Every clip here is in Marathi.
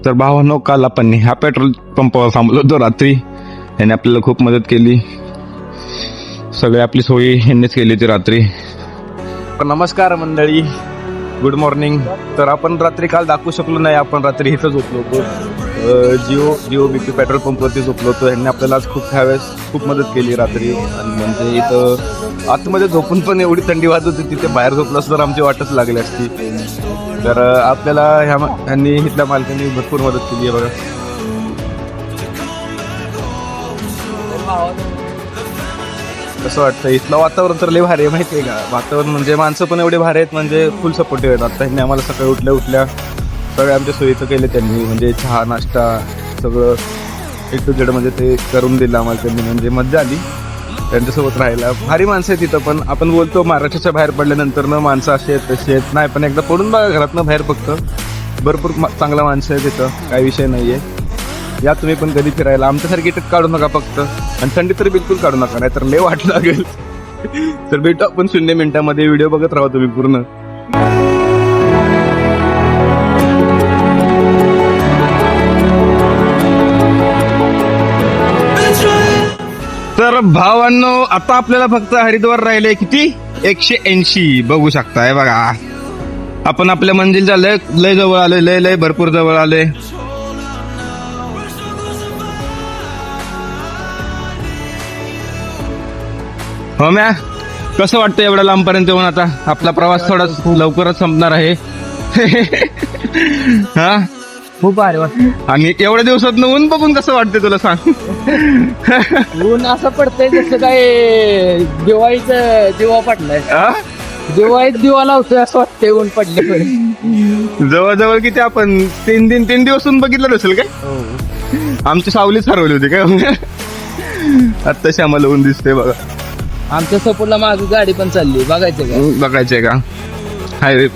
तर भावांनो, काल आपण ह्या पेट्रोल पंपावर थांबलो होतो रात्री. याने आपल्याला खूप मदत केली. सगळी आपली सोयी यांनीच केली होती रात्री. नमस्कार मंडळी, गुड मॉर्निंग. तर आपण रात्री काल दाखवू शकलो नाही, आपण रात्री इथं झोपलो होतो. जिओ बीपी पेट्रोल पंपवरती झोपलो होतो. यांनी आपल्याला आज खूप मदत केली रात्री. आणि म्हणजे इथं आतमध्ये झोपून पण एवढी थंडी वाजत होती, तिथे बाहेर झोपलं असतं तर आमची वाटच लागली असती. तर आपल्याला ह्यांनी इथल्या मालकांनी भरपूर मदत केली आहे बघा. कसं वाटतं इथलं वातावरण तर लय भारी आहे, माहिती आहे का? वातावरण म्हणजे माणसं पण एवढे भारी आहेत, म्हणजे फुल सपोर्टिव्ह आहेत. आता ह्यांनी आम्हाला सकाळी उठल्या सगळे आमच्या सोयीचं केले त्यांनी, म्हणजे चहा नाश्ता सगळं A to Z म्हणजे ते करून दिलं आम्हाला त्यांनी. म्हणजे मजा आली त्यांच्यासोबत राहायला. भारी माणसं आहेत तिथं. पण आपण बोलतो महाराष्ट्राच्या बाहेर पडल्यानंतर न माणसं अशी आहेत तशी आहेत, नाही पण एकदा पडून बघा घरातनं बाहेर, फक्त भरपूर चांगला माणसं आहे तिथं, काही विषय नाही आहे. या तुम्ही पण कधी फिरायला. आमच्यासारखी ट्रिप काढू नका फक्त, आणि थंडी तर बिलकुल काढू नका, नाही तर लय वाट लागेल. तर भेटू आपण 0 मिनिटांमध्ये. व्हिडिओ बघत राहा तुम्ही पूर्ण. तर भावांनो, आता आपल्याला फक्त हरिद्वार राहिले किती, 180. बघू शकताय बघा, आपण आपल्या मंजिलच्या लय जवळ आले, लय भरपूर जवळ आले. हो म्या, कसं वाटतं एवढ्या लांबपर्यंत येऊन? आता आपला प्रवास थोडा लवकरच संपणार आहे. हा, खूप भारी वाटत. आणि एवढ्या दिवसात ऊन बघून कसं वाटतंय तुला, सांग? ऊन असं पडतंय जसं काय दिवाळीचं दिवा पडलाय. दिवाळीत दिवा लावतोय असं वाटतंय ऊन पडले. जवळजवळ किती आपण 3 दिवस ऊन बघितलं नसेल काय? आमची सावलीच हरवली होती काय? आत्ताशी आम्हाला ऊन दिसते बघा. आमच्या सपोर्टला मागे गाडी पण चालली, बघायचं का? बघायचंय का? हायवे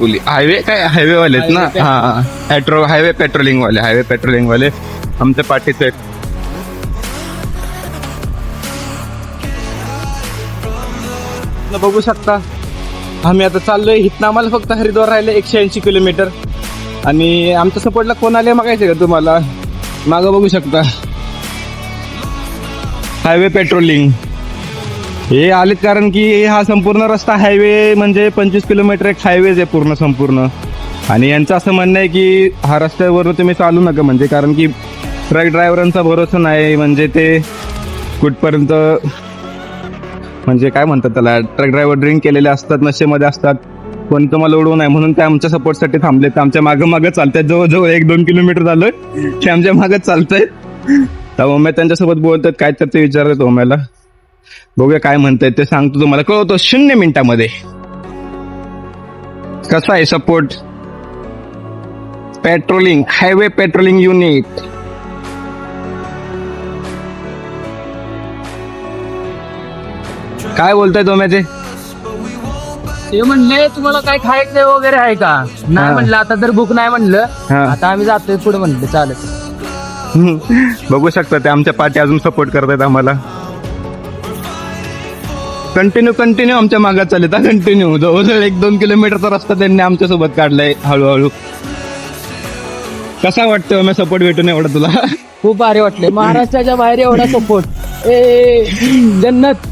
काय, हायवे वाले आहेत ना? हा, हायवे पेट्रोलिंग वाले आमच्या पाठीचे आहेत. बघू शकता आम्ही आता चाललोय इथनं. आम्हाला फक्त हरिद्वार राहिले 180 किलोमीटर. आणि आमच्या सपोर्टला कोण आले बघायचं का तुम्हाला? मागं बघू शकता, हायवे पेट्रोलिंग हे आलेत, कारण की हा संपूर्ण रस्ता हायवे म्हणजे 25 किलोमीटर एक हायवेज आहे पूर्ण संपूर्ण. आणि यांचं असं म्हणणं आहे की हा रस्त्यावर तुम्ही चालू नका, म्हणजे कारण की ट्रक ड्रायव्हरांचा भरोसा नाही, म्हणजे ते कुठपर्यंत, म्हणजे काय म्हणतात त्याला, ट्रक ड्रायव्हर ड्रिंक केलेले असतात, नशेमध्ये असतात, कोणी तुम्हाला उडवू नये म्हणून ते आमच्या सपोर्टसाठी थांबले. ते आमच्या मागं चालतात, जवळजवळ 1-2 किलोमीटर झालं ते आमच्या मागं चालतायत. तर ओम्या त्यांच्यासोबत बोलतात, काय तर ते विचारतात ओम्याला. बघूया काय म्हणतायत ते, सांगतो तुम्हाला, कळवतो 0 मिनिटांमध्ये. कसा आहे support? Patrolling, highway patrolling unit. काय बोलताय ओम्याचे? ते म्हणले तुम्हाला काय खायचं वगैरे आहे का? नाही म्हणलं, आता तर भूक नाही म्हणलं, आता आम्ही जातोय पुढे म्हणलं, चालत. बघू शकता ते आमच्या पाठी अजून सपोर्ट करतायत आम्हाला. कंटिन्यू आमच्या मागात चालत, कंटिन्यू जवळजवळ 1-2 किलोमीटरचा रस्ता त्यांनी आमच्यासोबत काढलाय हळूहळू. कसा वाटतं मी सपोर्ट भेटून एवढा तुला? खूप भारी वाटले. महाराष्ट्राच्या बाहेर एवढा सपोर्ट, जन्नत.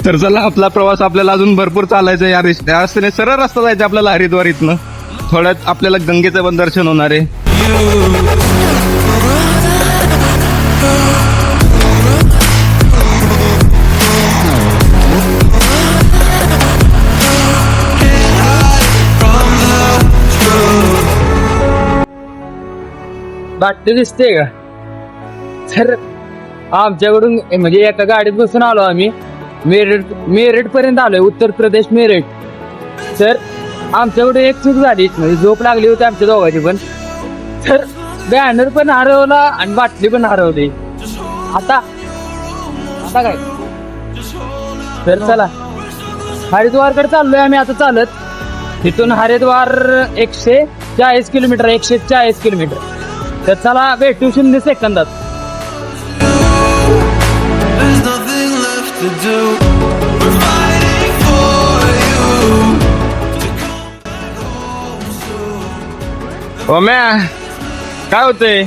तर चला, आपला प्रवास आपल्याला अजून भरपूर चालायचा. या रस्त्याने सरळ रस्ता जायचा आपल्याला हरिद्वार इथनं. थोड्यात आपल्याला गंगेचं पण दर्शन होणार आहे. बाटली दिसते का? तर आमच्याकडून म्हणजे एका गाडीत बसून आलो आम्ही, मेरठ पर्यंत आलोय, उत्तर प्रदेश मेरठ. तर आमच्याकडे एक चूक झाली, म्हणजे झोप लागली होती आमच्या दोघांची पण. तर बॅनर पण हरवला आणि बाटली पण हरवली. आता काय? तर चला, हरिद्वारकडे चाललोय आम्ही आता चालत. तिथून हरिद्वार 140 किलोमीटर, 140 किलोमीटर. तर चला, भेटू 0 सेकंदात. ओम्या, काय होतंय?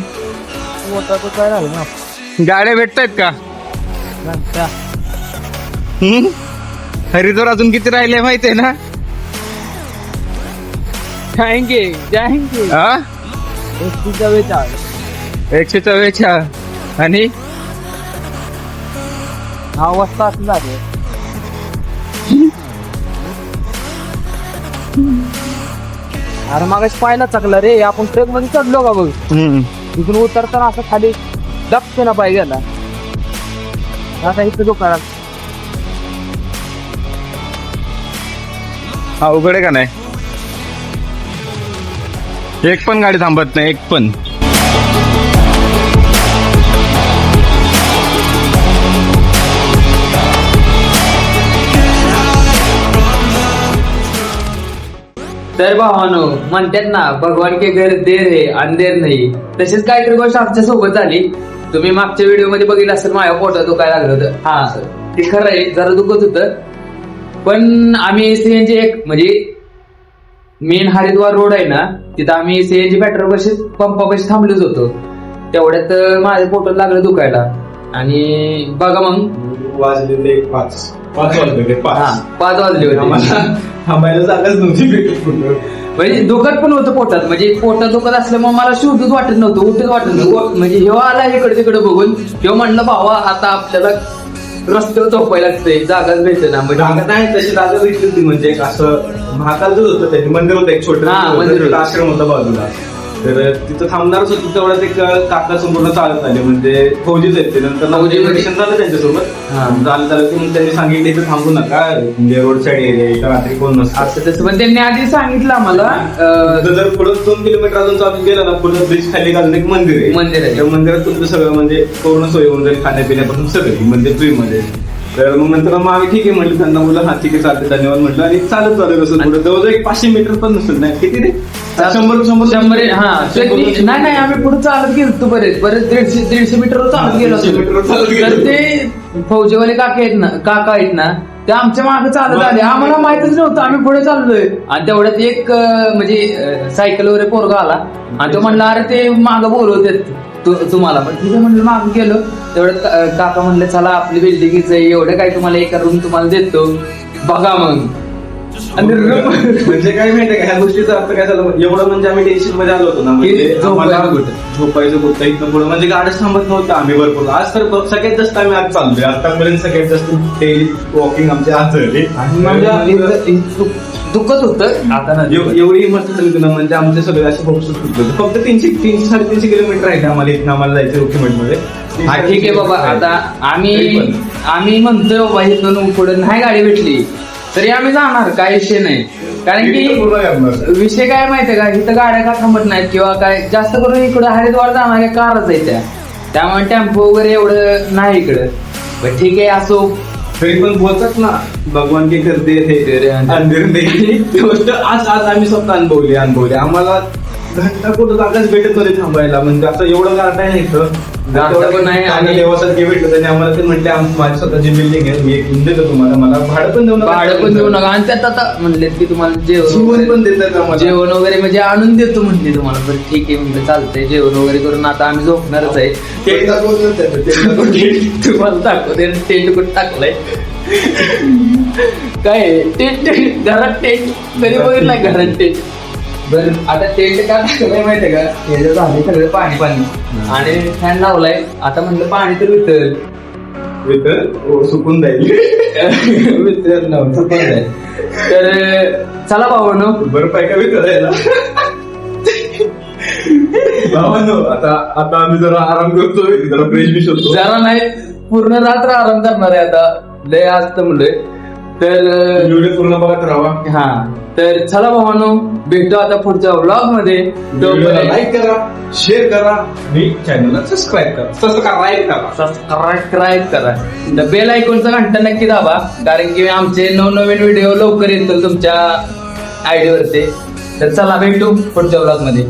काय झालं ना गाड्या भेटतायत का? हरिद्वार अजून किती राहिले माहितीये ना? जाएंगे जाएंगे हा 144 आणि 9 वाजता असं झालं. अरे मागाशी पाहिला चकला रे, आपण ट्रक मध्ये चढलो का बघ, तिथून उतरताना असं खाली दबते ना पाय गेला. आता इथं दुकानात अवघड आहे का नाही? एक पण गाडी थांबत नाही, एक पण. तर भावानो म्हणतात ना, भगवान के घर देर है अंधेर नाही. तशीच काहीतरी गोष्ट आमच्या सोबत झाली. तुम्ही मागच्या व्हिडिओ मध्ये बघितलं असेल, माझ्या पोटात दुखायला लागलं होतं. हा सर, ते खरं आहे, जरा दुखत होतं. पण आम्ही सीएनजी एक म्हणजे मेन हरिद्वार रोड आहे ना, तिथं आम्ही सीएनजी पेट्रोल पंपापाशी थांबलोच होतो. तेवढ्यात माझ्या पोटात लागलं दुखायला. आणि बघा मग वाजलेले 5 वाजले 5 वाजले होते. थांबायला जागाच नव्हती भेटत. म्हणजे दुखत पण होतं पोटात, म्हणजे पोटात दुखत असल्यामुळे मला शोधूच वाटत नव्हतं, उठत वाटत नव्हतं. म्हणजे हेव्हा आला इकडे तिकडे बघून, तेव्हा म्हणलं भावा आता आपल्याला रस्त्यावर झोपायला लागतंय, जागाच भेटते ना. जागा नाही, तशी जागा भेटली होती. म्हणजे एक असं महाकालच होतं, त्याचे मंदिर होतं एक छोटं, मंदिर आश्रम होता बाजूला. तर तिथं थांबणारच होतं. तेवढ्यात एक काका संपूर्ण चालत आले, म्हणजे फौजीच आहेत ते. नंतर दर्शन झालं त्यांच्यासोबत, झालं की मग त्यांनी सांगितलं इथं थांबू नका, म्हणजे रोड साईड एरिया, इथं रात्री कोण नसतं असं तसं. पण त्यांनी आधी सांगितलं आम्हाला. जर पुढे 2 किलोमीटर अजून चालून गेलं ना, पुढे ब्रिज खाली घालून एक मंदिर आहे. त्या मंदिरात तुमचं सगळं म्हणजे पूर्ण सोय होऊन जाईल, खाण्यापिण्यापासून सगळं म्हणजे फ्री मध्ये. तर मग नंतर मग आम्ही ठीक आहे म्हटलं, त्यांना बोललं हा ठीक आहे चालते, धन्यवाद म्हटलं. आणि चालत चालू कसं पुढे जवळजवळ 500 मीटर पण नसेल, नाही किती रे, 100 हा. नाही आम्ही पुढे चालत गेलो बरेच 150 मीटर चालत गेलो. तर ते फौजीवाले काका आहेत ना, ते आमच्या मागे चालत आले. आम्हाला माहितच नव्हतं, आम्ही पुढे चाललोय. आणि तेवढ्यात एक म्हणजे सायकल वगैरे पोरगा आला आणि तो म्हणला अरे ते मागं बोलवतात तुम्हाला. पण तिथे म्हणलं मागं गेलो. तेवढ्यात काका म्हणले चला आपली बिल्डिंगच आहे, एवढं काय तुम्हाला एका रूम तुम्हाला देतो बघा मग. म्हणजे काय माहितीये का, ह्या गोष्टीचा अर्थ काय झालं, एवढं म्हणजे आम्ही टेन्शन मध्ये आलो होतो ना, म्हणजे झोपायचं होतं इथं पुढं, म्हणजे गाड्या थांबत नव्हतं आम्ही भरपूर. आज तर सगळ्यात जास्त आम्ही आज चाललोय, आतापर्यंत सगळ्यात जास्त डेली वॉकिंग आमचे आज झाले. दुखत होतं आता एवढी मस्त झाली तुला, म्हणजे आमचे सगळे असे फोकस होते. फक्त 300-350 किलोमीटर आहे आम्हाला इथं, आम्हाला जायचं ओकेमध्ये. हा ठीक आहे बाबा. आता आम्ही म्हणतोय बाबा इथून पुढे नाही गाडी भेटली तरी आम्ही जाणार, काय विषय नाही. कारण की विषय काय माहितीये का, इथं गाड्या का थांबत नाहीत किंवा काय, जास्त करून इकडं हरिद्वार जाणाऱ्या कारच आहेत त्यामुळे टेम्पो वगैरे एवढं नाही इकडं. पण ठीक आहे असो. तरी पण बोलतात ना, भगवान के करते अंधेर नाही. गोष्ट आज आम्ही स्वतः अनुभवली. आम्हाला घंटा कुठं जागाच भेटत होते थांबायला, म्हणजे असं एवढं गाठा आहे इथं पण नाही. आणि देवासारखे भेटलं त्यांनी आम्हाला. ते म्हटले माझी स्वतःची बिल्डिंग आहे, मी एक देतो तुम्हाला, मला भाडं पण देऊ नका. आणि त्यात आता म्हणले की तुम्हाला जेवण पण देतात, जेवण वगैरे म्हणजे आणून देतो म्हणले तुम्हाला. बरं ठीक आहे म्हणलं, चालतंय. जेवण वगैरे करून आता आम्ही झोपणारच आहे. तुम्हाला दाखवते टेंट कुठं टाकलाय, काय टेंट घरात टेंट कधी बघितलाय घरात टेंट. बरं आता टेंट का टाकलाय माहितीये का, हे झाले सगळं पाणी आणि फॅन लावलाय. आता म्हणलं पाणी तर सुकून जाईल. सुकून जाईल. तर चला भावानो, बरं पाय का विचारायला भावानो. आता आम्ही जरा आराम करतोय, जरा फ्रेश बी होतो. जरा नाही, पूर्ण रात्र आराम करणार आहे आता, लय असतं म्हणलंय. तर व्हिडिओ पूर्ण बघत राहा. हा तर चला भावानो, भेटतो आता पुढच्या व्लॉग मध्ये. लाईक करा, शेअर करा आणि चॅनलला सबस्क्राईब करा. बेल आयकॉनचा घंटा नक्की दाबा, कारण की आमचे नवनवीन व्हिडिओ लवकर येतील तुमच्या आयडी वरती. तर चला भेटू पुढच्या व्लॉग मध्ये.